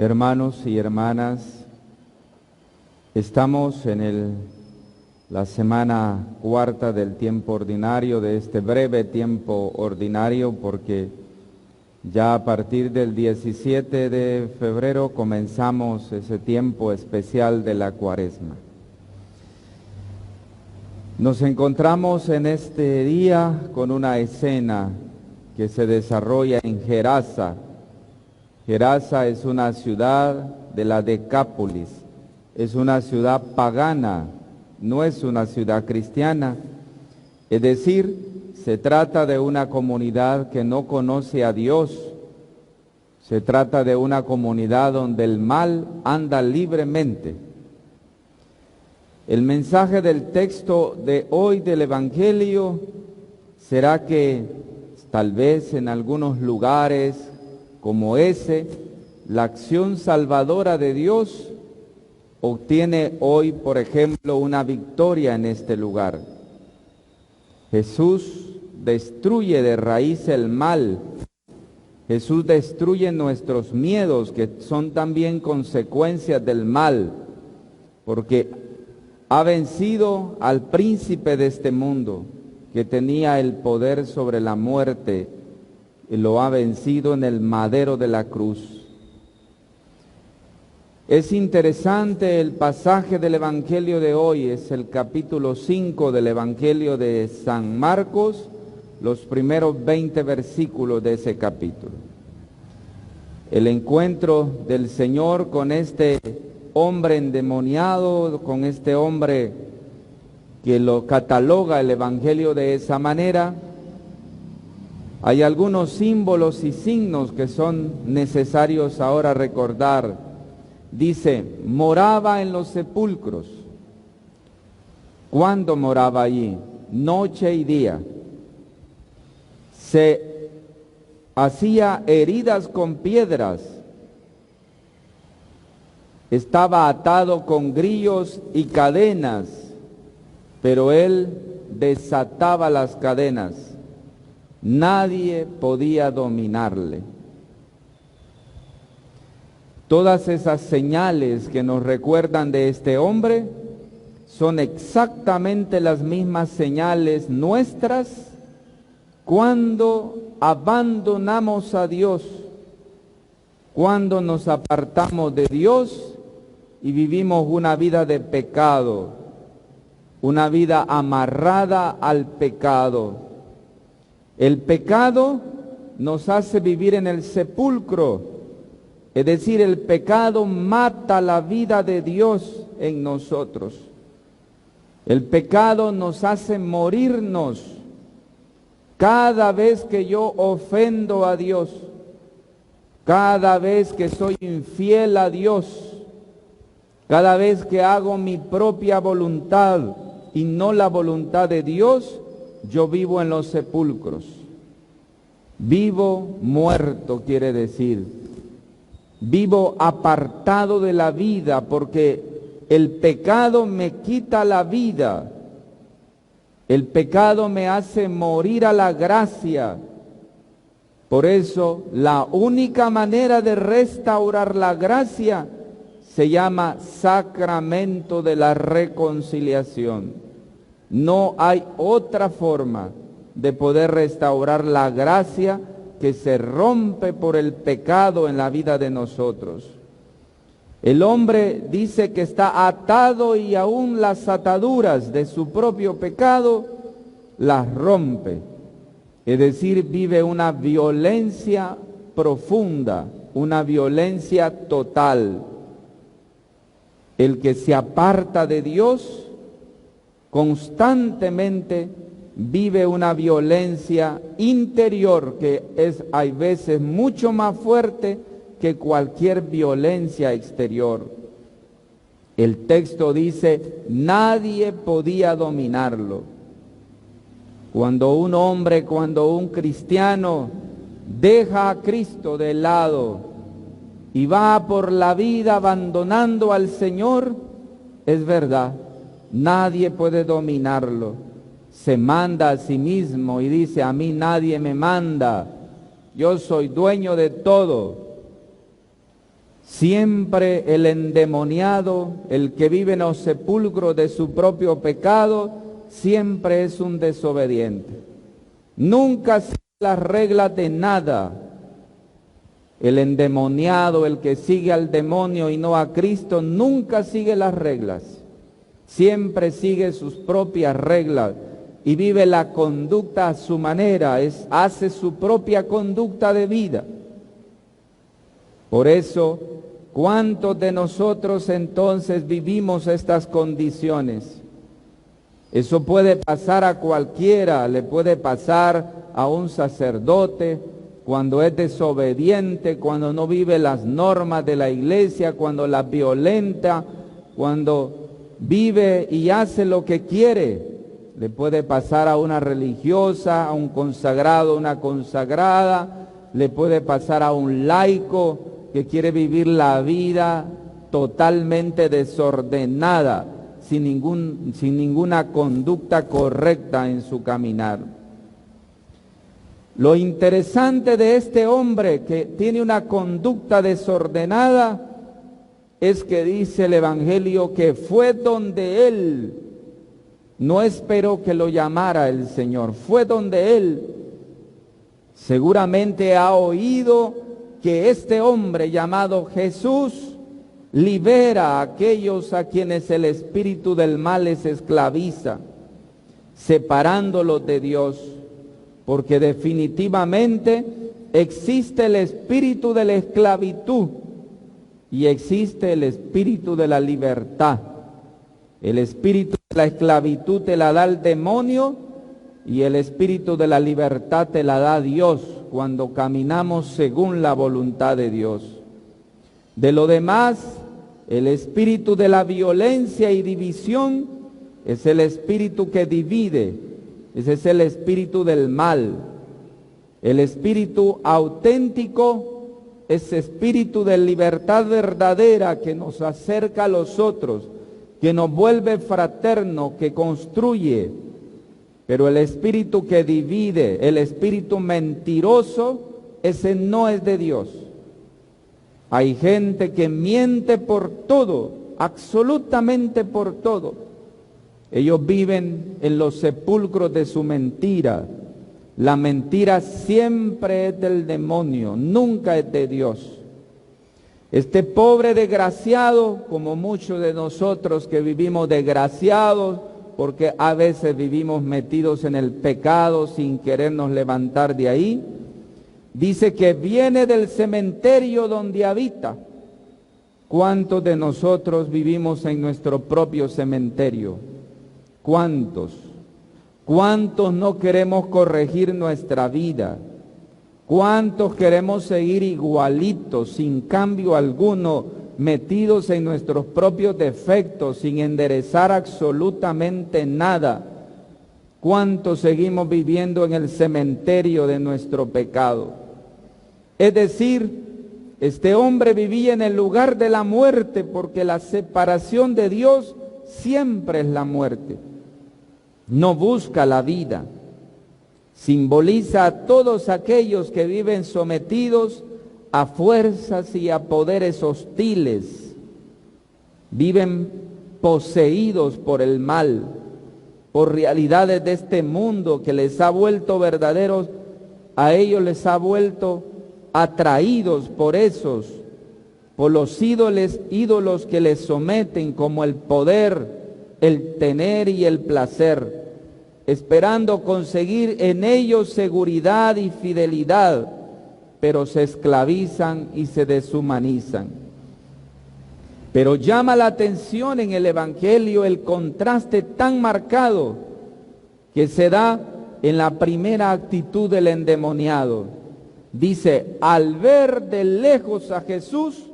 Hermanos y hermanas, estamos en la semana cuarta del tiempo ordinario, de este breve tiempo ordinario, porque ya a partir del 17 de febrero comenzamos ese tiempo especial de la Cuaresma. Nos encontramos en este día con una escena que se desarrolla en Gerasa. Gerasa es una ciudad de la Decápolis, es una ciudad pagana, no es una ciudad cristiana. Es decir, se trata de una comunidad que no conoce a Dios, se trata de una comunidad donde el mal anda libremente. El mensaje del texto de hoy del Evangelio será que tal vez en algunos lugares como ese, la acción salvadora de Dios obtiene hoy, por ejemplo, una victoria en este lugar. Jesús destruye de raíz el mal. Jesús destruye nuestros miedos, que son también consecuencias del mal, porque ha vencido al príncipe de este mundo, que tenía el poder sobre la muerte, y lo ha vencido en el madero de la cruz. Es interesante el pasaje del Evangelio de hoy, es el capítulo 5 del Evangelio de San Marcos, los primeros 20 versículos de ese capítulo. El encuentro del Señor con este hombre endemoniado, con este hombre que lo cataloga el Evangelio de esa manera. Hay algunos símbolos y signos que son necesarios ahora recordar. Dice, moraba en los sepulcros. ¿Cuándo moraba allí? Noche y día. Se hacía heridas con piedras. Estaba atado con grillos y cadenas, pero él desataba las cadenas. Nadie podía dominarle. Todas esas señales que nos recuerdan de este hombre son exactamente las mismas señales nuestras cuando abandonamos a Dios, cuando nos apartamos de Dios y vivimos una vida de pecado, una vida amarrada al pecado. El pecado nos hace vivir en el sepulcro, es decir, el pecado mata la vida de Dios en nosotros. El pecado nos hace morirnos. Cada vez que yo ofendo a Dios, cada vez que soy infiel a Dios, cada vez que hago mi propia voluntad y no la voluntad de Dios, yo vivo en los sepulcros. Vivo muerto, quiere decir. Vivo apartado de la vida, porque el pecado me quita la vida. El pecado me hace morir a la gracia. Por eso, la única manera de restaurar la gracia se llama sacramento de la reconciliación. No hay otra forma de poder restaurar la gracia que se rompe por el pecado en la vida de nosotros. El hombre dice que está atado y aún las ataduras de su propio pecado las rompe. Es decir, vive una violencia profunda, una violencia total. El que se aparta de Dios constantemente vive una violencia interior que es hay veces mucho más fuerte que cualquier violencia exterior. El texto dice, nadie podía dominarlo. Cuando un hombre, cuando un cristiano deja a Cristo de lado y va por la vida abandonando al Señor, es verdad, nadie puede dominarlo. Se manda a sí mismo y dice, a mí nadie me manda, yo soy dueño de todo. Siempre el endemoniado, el que vive en los sepulcros de su propio pecado, siempre es un desobediente. Nunca sigue las reglas de nada. El endemoniado, el que sigue al demonio y no a Cristo, nunca sigue las reglas. Siempre sigue sus propias reglas y vive la conducta a su manera, hace su propia conducta de vida. Por eso, ¿cuántos de nosotros entonces vivimos estas condiciones? Eso puede pasar a cualquiera, le puede pasar a un sacerdote, cuando es desobediente, cuando no vive las normas de la iglesia, cuando las violenta, cuando vive y hace lo que quiere. Le puede pasar a una religiosa, a un consagrado, una consagrada, le puede pasar a un laico que quiere vivir la vida totalmente desordenada, sin ninguna conducta correcta en su caminar. Lo interesante de este hombre que tiene una conducta desordenada es que dice el Evangelio que fue donde él no esperó que lo llamara el Señor, fue donde él seguramente ha oído que este hombre llamado Jesús libera a aquellos a quienes el espíritu del mal les esclaviza, separándolos de Dios. Porque definitivamente existe el espíritu de la esclavitud y existe el espíritu de la libertad. El espíritu de la esclavitud te la da el demonio y el espíritu de la libertad te la da Dios cuando caminamos según la voluntad de Dios. De lo demás, el espíritu de la violencia y división es el espíritu que divide. Ese es el espíritu del mal. El espíritu auténtico es espíritu de libertad verdadera que nos acerca a los otros, que nos vuelve fraternos, que construye. Pero el espíritu que divide, el espíritu mentiroso, ese no es de Dios. Hay gente que miente por todo, absolutamente por todo. Ellos viven en los sepulcros de su mentira. La mentira siempre es del demonio, nunca es de Dios. Este pobre desgraciado, como muchos de nosotros que vivimos desgraciados, porque a veces vivimos metidos en el pecado sin querernos levantar de ahí, dice que viene del cementerio donde habita. ¿Cuántos de nosotros vivimos en nuestro propio cementerio? ¿Cuántos? ¿Cuántos no queremos corregir nuestra vida? ¿Cuántos queremos seguir igualitos, sin cambio alguno, metidos en nuestros propios defectos, sin enderezar absolutamente nada? ¿Cuántos seguimos viviendo en el cementerio de nuestro pecado? Es decir, este hombre vivía en el lugar de la muerte, porque la separación de Dios siempre es la muerte. No busca la vida. Simboliza a todos aquellos que viven sometidos a fuerzas y a poderes hostiles. Viven poseídos por el mal, por realidades de este mundo que les ha vuelto verdaderos, a ellos les ha vuelto atraídos por los ídolos que les someten, como el poder, el tener y el placer, esperando conseguir en ellos seguridad y fidelidad, pero se esclavizan y se deshumanizan. Pero llama la atención en el Evangelio el contraste tan marcado que se da en la primera actitud del endemoniado. Dice, al ver de lejos a Jesús,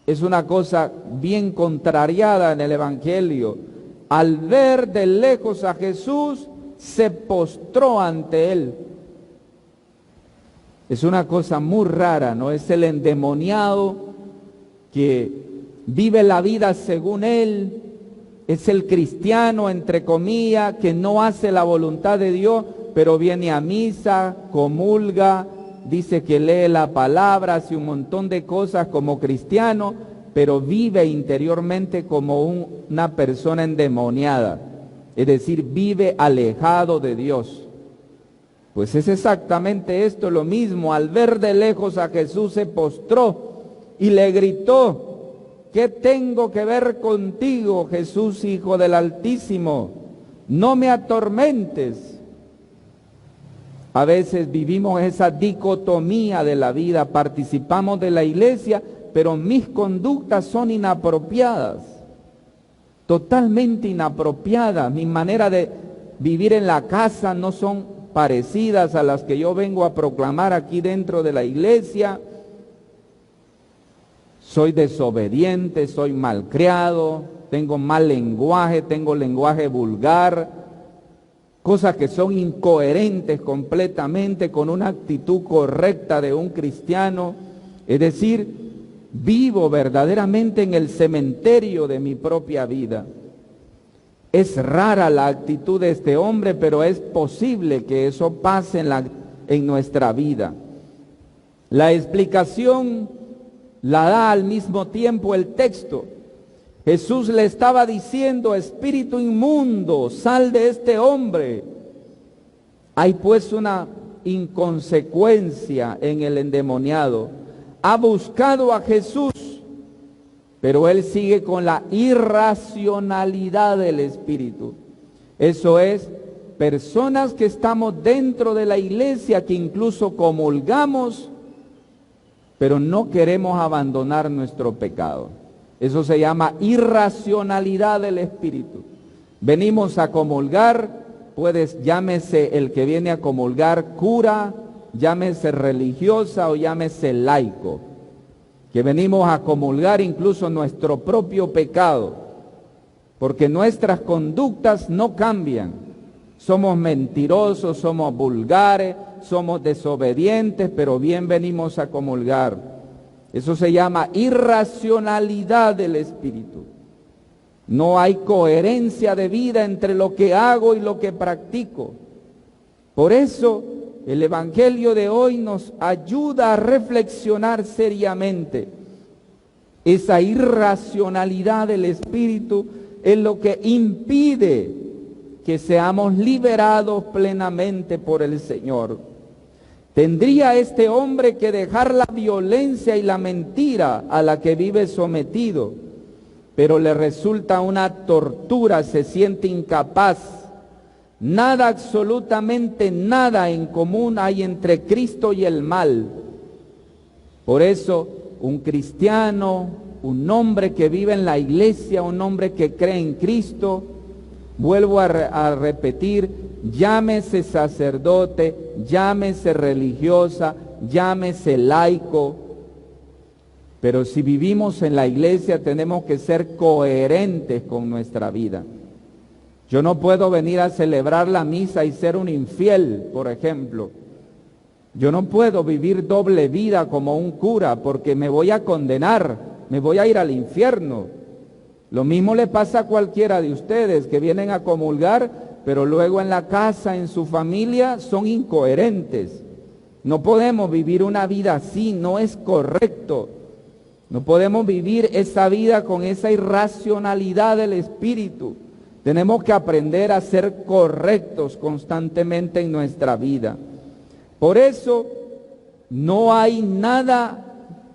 es una cosa bien contrariada en el Evangelio. Al ver de lejos a Jesús, se postró ante él. Es una cosa muy rara, ¿no? Es el endemoniado que vive la vida según él. Es el cristiano, entre comillas, que no hace la voluntad de Dios, pero viene a misa, comulga, dice que lee la palabra, hace un montón de cosas como cristiano, pero vive interiormente como una persona endemoniada, es decir, vive alejado de Dios. Pues es exactamente esto lo mismo. Al ver de lejos a Jesús se postró y le gritó: ¿qué tengo que ver contigo, Jesús, Hijo del Altísimo? No me atormentes. A veces vivimos esa dicotomía de la vida, participamos de la iglesia, pero mis conductas son inapropiadas, totalmente inapropiadas. Mi manera de vivir en la casa no son parecidas a las que yo vengo a proclamar aquí dentro de la iglesia. Soy desobediente, soy malcriado, tengo mal lenguaje, tengo lenguaje vulgar, cosas que son incoherentes completamente con una actitud correcta de un cristiano. Es decir, vivo verdaderamente en el cementerio de mi propia vida. Es rara la actitud de este hombre, pero es posible que eso pase en nuestra vida. La explicación la da al mismo tiempo el texto. Jesús le estaba diciendo: espíritu inmundo, sal de este hombre. Hay pues una inconsecuencia en el endemoniado. Ha buscado a Jesús, pero él sigue con la irracionalidad del espíritu. Eso es, personas que estamos dentro de la iglesia, que incluso comulgamos, pero no queremos abandonar nuestro pecado. Eso se llama irracionalidad del espíritu. Venimos a comulgar, llámese el que viene a comulgar cura, llámese religiosa o llámese laico, que venimos a comulgar incluso nuestro propio pecado, porque nuestras conductas no cambian. Somos mentirosos, somos vulgares, somos desobedientes, pero bien venimos a comulgar. Eso se llama irracionalidad del espíritu. No hay coherencia de vida entre lo que hago y lo que practico. Por eso el Evangelio de hoy nos ayuda a reflexionar seriamente. Esa irracionalidad del espíritu es lo que impide que seamos liberados plenamente por el Señor. ¿Tendría este hombre que dejar la violencia y la mentira a la que vive sometido? Pero le resulta una tortura, se siente incapaz. Nada, absolutamente nada en común hay entre Cristo y el mal. Por eso, un cristiano, un hombre que vive en la iglesia, un hombre que cree en Cristo, vuelvo a repetir, llámese sacerdote, llámese religiosa, llámese laico, pero si vivimos en la iglesia tenemos que ser coherentes con nuestra vida. Yo no puedo venir a celebrar la misa y ser un infiel, por ejemplo. Yo no puedo vivir doble vida como un cura, porque me voy a condenar, me voy a ir al infierno. Lo mismo le pasa a cualquiera de ustedes que vienen a comulgar, pero luego en la casa, en su familia, son incoherentes. No podemos vivir una vida así, no es correcto. No podemos vivir esa vida con esa irracionalidad del espíritu. Tenemos que aprender a ser correctos constantemente en nuestra vida. Por eso, no hay nada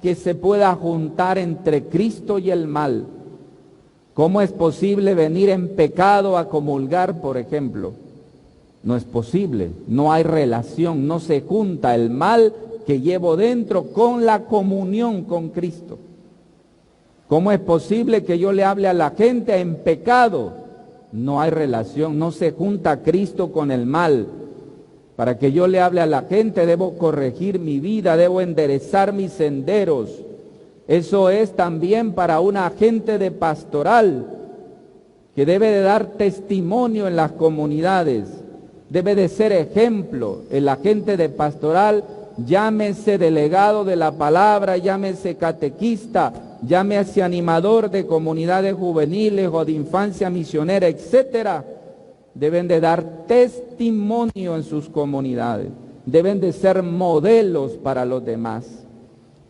que se pueda juntar entre Cristo y el mal. ¿Cómo es posible venir en pecado a comulgar, por ejemplo? No es posible, no hay relación, no se junta el mal que llevo dentro con la comunión con Cristo. ¿Cómo es posible que yo le hable a la gente en pecado? No hay relación, no se junta Cristo con el mal. Para que yo le hable a la gente debo corregir mi vida, debo enderezar mis senderos. Eso es también para un agente de pastoral que debe de dar testimonio en las comunidades, debe de ser ejemplo. El agente de pastoral, llámese delegado de la palabra, llámese catequista, llámese animador de comunidades juveniles o de infancia misionera, etcétera, deben de dar testimonio en sus comunidades. deben de ser modelos para los demás.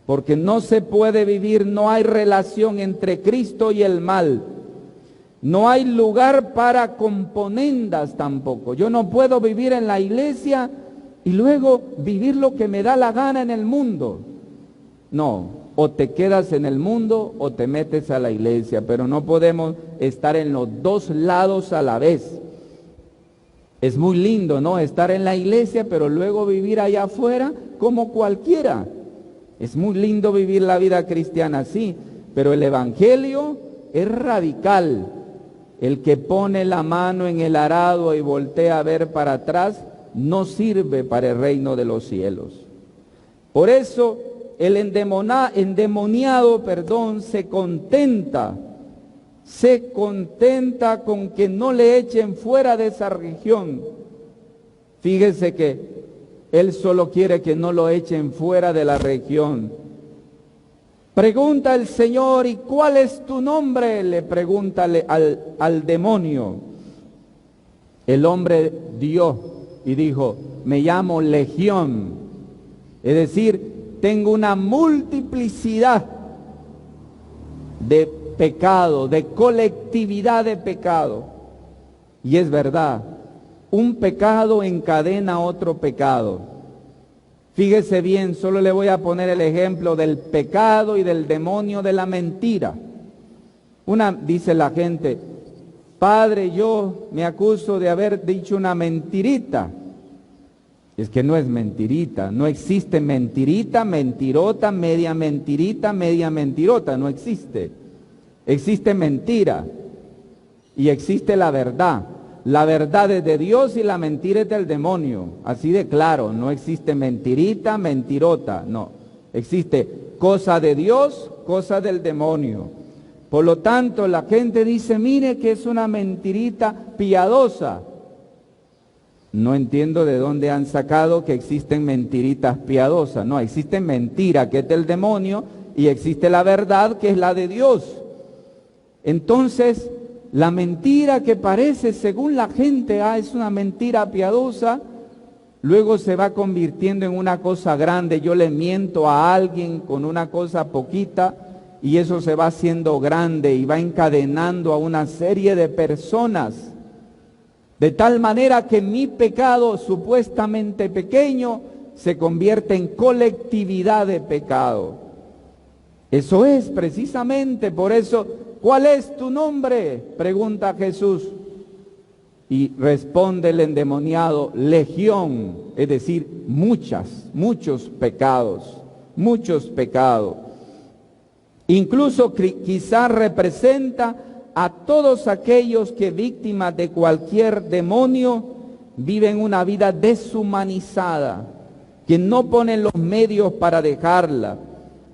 Porque no se puede vivir, no hay relación entre Cristo y el mal. No hay lugar para componendas tampoco. Yo no puedo vivir en la iglesia y luego vivir lo que me da la gana en el mundo. No, o te quedas en el mundo o te metes a la iglesia, pero no podemos estar en los dos lados a la vez. Es muy lindo, ¿no? Estar en la iglesia, pero luego vivir allá afuera como cualquiera. Es muy lindo vivir la vida cristiana así, pero el evangelio es radical. El que pone la mano en el arado y voltea a ver para atrás, no sirve para el reino de los cielos. Por eso el endemoniado, se contenta con que no le echen fuera de esa región. Fíjese que él solo quiere que no lo echen fuera de la región. Pregunta el Señor, ¿y cuál es tu nombre? Le pregunta al demonio. El hombre dio y dijo, me llamo Legión. Es decir, tengo una multiplicidad de pecado, de colectividad de pecado. Y es verdad, un pecado encadena otro pecado. Fíjese bien, solo le voy a poner el ejemplo del pecado y del demonio de la mentira. Dice la gente, padre, yo me acuso de haber dicho una mentirita. Es que no es mentirita, no existe mentirita, mentirota, media mentirota, no existe. Existe mentira y existe la verdad. La verdad es de Dios y la mentira es del demonio. Así de claro, no existe mentirita, mentirota, no. Existe cosa de Dios, cosa del demonio. Por lo tanto, la gente dice, mire que es una mentirita piadosa. No entiendo de dónde han sacado que existen mentiritas piadosas. No, existe mentira que es del demonio y existe la verdad que es la de Dios. Entonces, la mentira que parece, según la gente, es una mentira piadosa, luego se va convirtiendo en una cosa grande. Yo le miento a alguien con una cosa poquita y eso se va haciendo grande y va encadenando a una serie de personas. De tal manera que mi pecado supuestamente pequeño se convierte en colectividad de pecado. Eso es precisamente por eso. ¿Cuál es tu nombre?, pregunta Jesús. Y responde el endemoniado, Legión, es decir, muchos pecados. Incluso quizás representa a todos aquellos que víctimas de cualquier demonio viven una vida deshumanizada, que no ponen los medios para dejarla.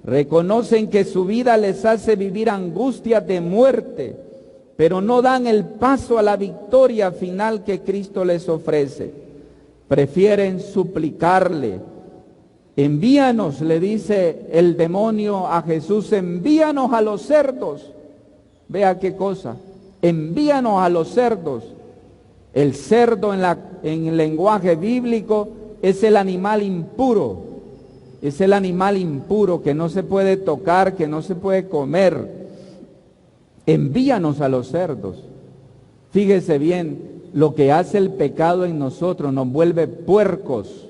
Reconocen que su vida les hace vivir angustias de muerte, pero no dan el paso a la victoria final que Cristo les ofrece. Prefieren suplicarle. Envíanos, le dice el demonio a Jesús, envíanos a los cerdos. Vea qué cosa, envíanos a los cerdos. El cerdo en el lenguaje bíblico es el animal impuro. Es el animal impuro que no se puede tocar, que no se puede comer. Envíanos a los cerdos. Fíjese bien, lo que hace el pecado en nosotros nos vuelve puercos.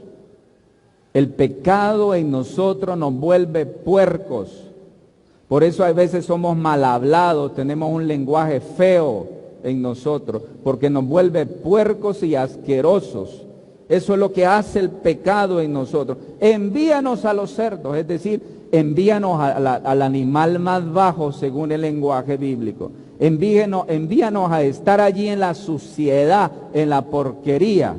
El pecado en nosotros nos vuelve puercos. Por eso a veces somos mal hablados, tenemos un lenguaje feo en nosotros, porque nos vuelve puercos y asquerosos. Eso es lo que hace el pecado en nosotros. Envíanos a los cerdos, es decir, envíanos al animal más bajo según el lenguaje bíblico. Envíanos a estar allí en la suciedad, en la porquería.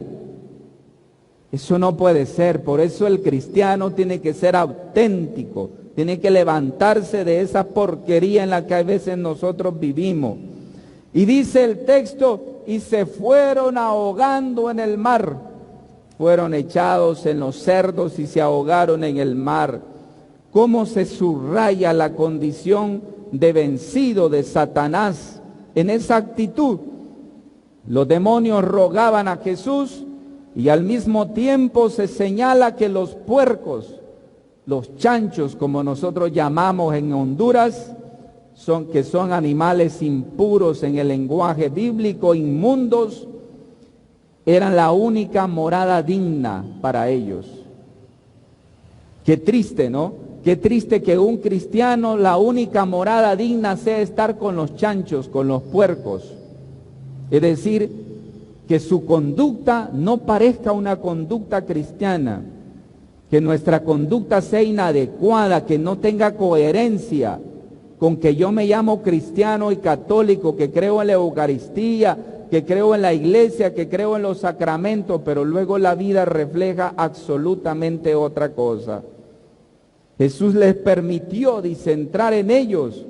Eso no puede ser, por eso el cristiano tiene que ser auténtico, tiene que levantarse de esa porquería en la que a veces nosotros vivimos. Y dice el texto, y se fueron ahogando en el mar. Fueron echados en los cerdos y se ahogaron en el mar. ¿Cómo se subraya la condición de vencido de Satanás en esa actitud? Los demonios rogaban a Jesús y al mismo tiempo se señala que los puercos, los chanchos, como nosotros llamamos en Honduras, que son animales impuros en el lenguaje bíblico, inmundos, eran la única morada digna para ellos. Qué triste, ¿no? Qué triste que un cristiano, la única morada digna sea estar con los chanchos, con los puercos. Es decir, que su conducta no parezca una conducta cristiana, que nuestra conducta sea inadecuada, que no tenga coherencia con que yo me llamo cristiano y católico, que creo en la Eucaristía, que creo en la iglesia, que creo en los sacramentos, pero luego la vida refleja absolutamente otra cosa. Jesús les permitió, dice, entrar en ellos,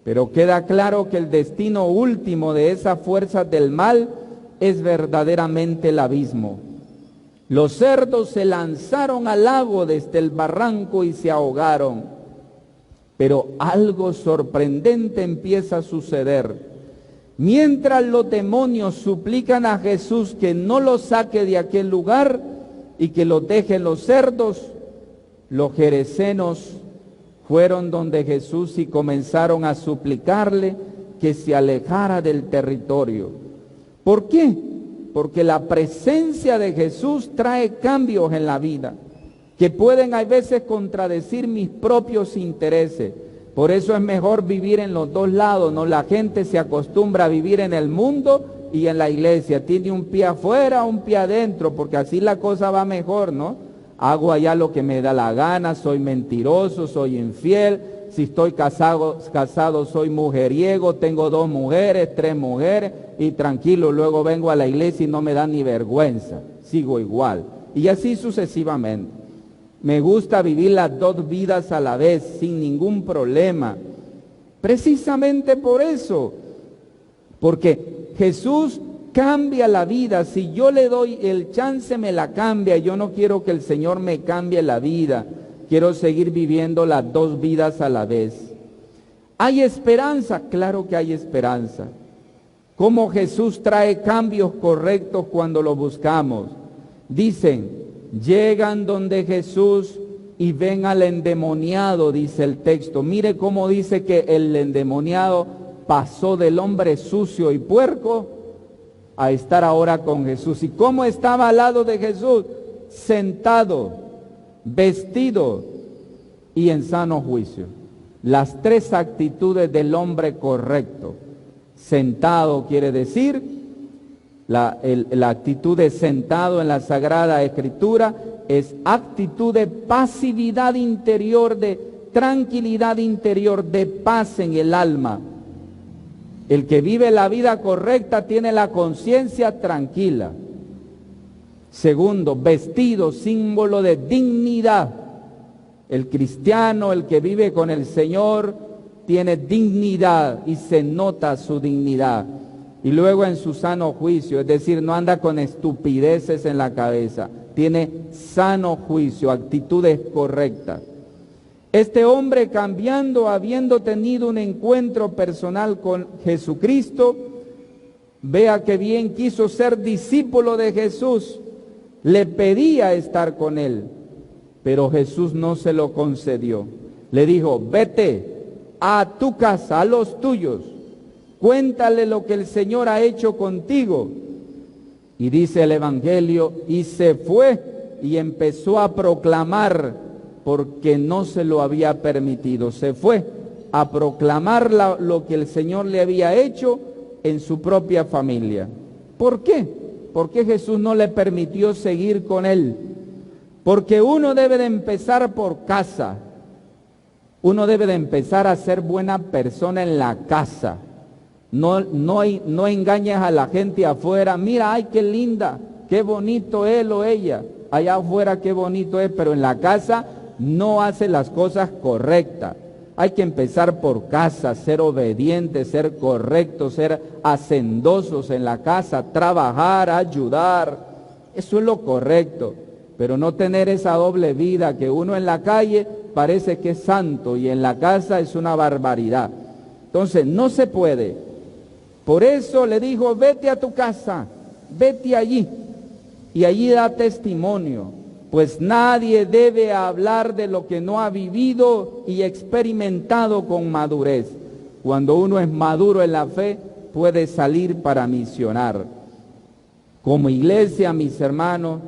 pero queda claro que el destino último de esas fuerzas del mal es verdaderamente el abismo. Los cerdos se lanzaron al lago desde el barranco y se ahogaron, pero algo sorprendente empieza a suceder. Mientras los demonios suplican a Jesús que no los saque de aquel lugar y que los deje los cerdos, los geresenos fueron donde Jesús y comenzaron a suplicarle que se alejara del territorio. ¿Por qué? Porque la presencia de Jesús trae cambios en la vida, que pueden a veces contradecir mis propios intereses. Por eso es mejor vivir en los dos lados, ¿no? La gente se acostumbra a vivir en el mundo y en la iglesia. Tiene un pie afuera, un pie adentro, porque así la cosa va mejor, ¿no? Hago allá lo que me da la gana, soy mentiroso, soy infiel. Si estoy casado soy mujeriego, tengo 2 mujeres, 3 mujeres, y tranquilo, luego vengo a la iglesia y no me da ni vergüenza, sigo igual. Y así sucesivamente. Me gusta vivir las 2 vidas a la vez, sin ningún problema. Precisamente por eso, porque Jesús cambia la vida. Si yo le doy el chance, me la cambia. Yo no quiero que el Señor me cambie la vida. Quiero seguir viviendo las 2 vidas a la vez. ¿Hay esperanza? Claro que hay esperanza. ¿Cómo Jesús trae cambios correctos cuando lo buscamos? Dicen, llegan donde Jesús y ven al endemoniado, dice el texto. Mire cómo dice que el endemoniado pasó del hombre sucio y puerco a estar ahora con Jesús. ¿Y cómo estaba al lado de Jesús? Sentado, vestido y en sano juicio. Las 3 actitudes del hombre correcto. Sentado quiere decir, la actitud de sentado en la Sagrada Escritura es actitud de pasividad interior, de tranquilidad interior, de paz en el alma. El que vive la vida correcta tiene la conciencia tranquila. Segundo, vestido, símbolo de dignidad. El cristiano, el que vive con el Señor, tiene dignidad y se nota su dignidad. Y luego en su sano juicio, es decir, no anda con estupideces en la cabeza, tiene sano juicio, actitudes correctas. Este hombre, cambiando, habiendo tenido un encuentro personal con Jesucristo, vea que bien quiso ser discípulo de Jesús, le pedía estar con él, pero Jesús no se lo concedió. Le dijo, vete a tu casa, a los tuyos, cuéntale lo que el Señor ha hecho contigo. Y dice el Evangelio, y se fue y empezó a proclamar, porque no se lo había permitido. Se fue a proclamar lo que el Señor le había hecho en su propia familia. ¿Por qué? ¿Por qué Jesús no le permitió seguir con él? Porque uno debe de empezar por casa. Uno debe de empezar a ser buena persona en la casa. No engañes a la gente afuera. Mira, ay, qué linda, qué bonito él o ella. Allá afuera qué bonito es, pero en la casa no hace las cosas correctas. Hay que empezar por casa, ser obedientes, ser correctos, ser hacendosos en la casa, trabajar, ayudar. Eso es lo correcto, pero no tener esa doble vida que uno en la calle parece que es santo y en la casa es una barbaridad. Entonces no se puede. Por eso le dijo, vete a tu casa, vete allí. y allí da testimonio, pues nadie debe hablar de lo que no ha vivido y experimentado con madurez. Cuando uno es maduro en la fe, puede salir para misionar. Como iglesia, mis hermanos,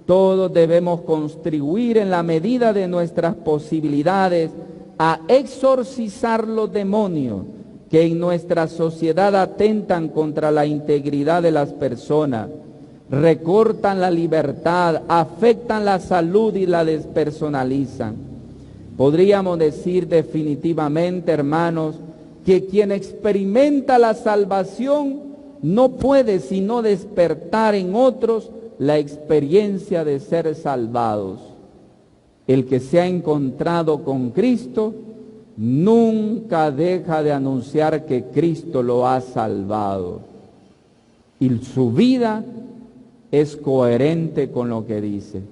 todos debemos contribuir en la medida de nuestras posibilidades a exorcizar los demonios que en nuestra sociedad atentan contra la integridad de las personas, recortan la libertad, afectan la salud y la despersonalizan. Podríamos decir definitivamente, hermanos, que quien experimenta la salvación no puede sino despertar en otros la experiencia de ser salvados. El que se ha encontrado con Cristo nunca deja de anunciar que Cristo lo ha salvado. Y su vida es coherente con lo que dice.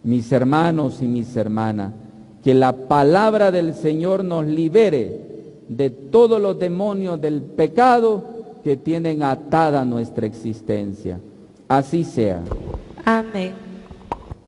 Mis hermanos y mis hermanas, que la palabra del Señor nos libere de todos los demonios del pecado que tienen atada nuestra existencia. Así sea. Amén.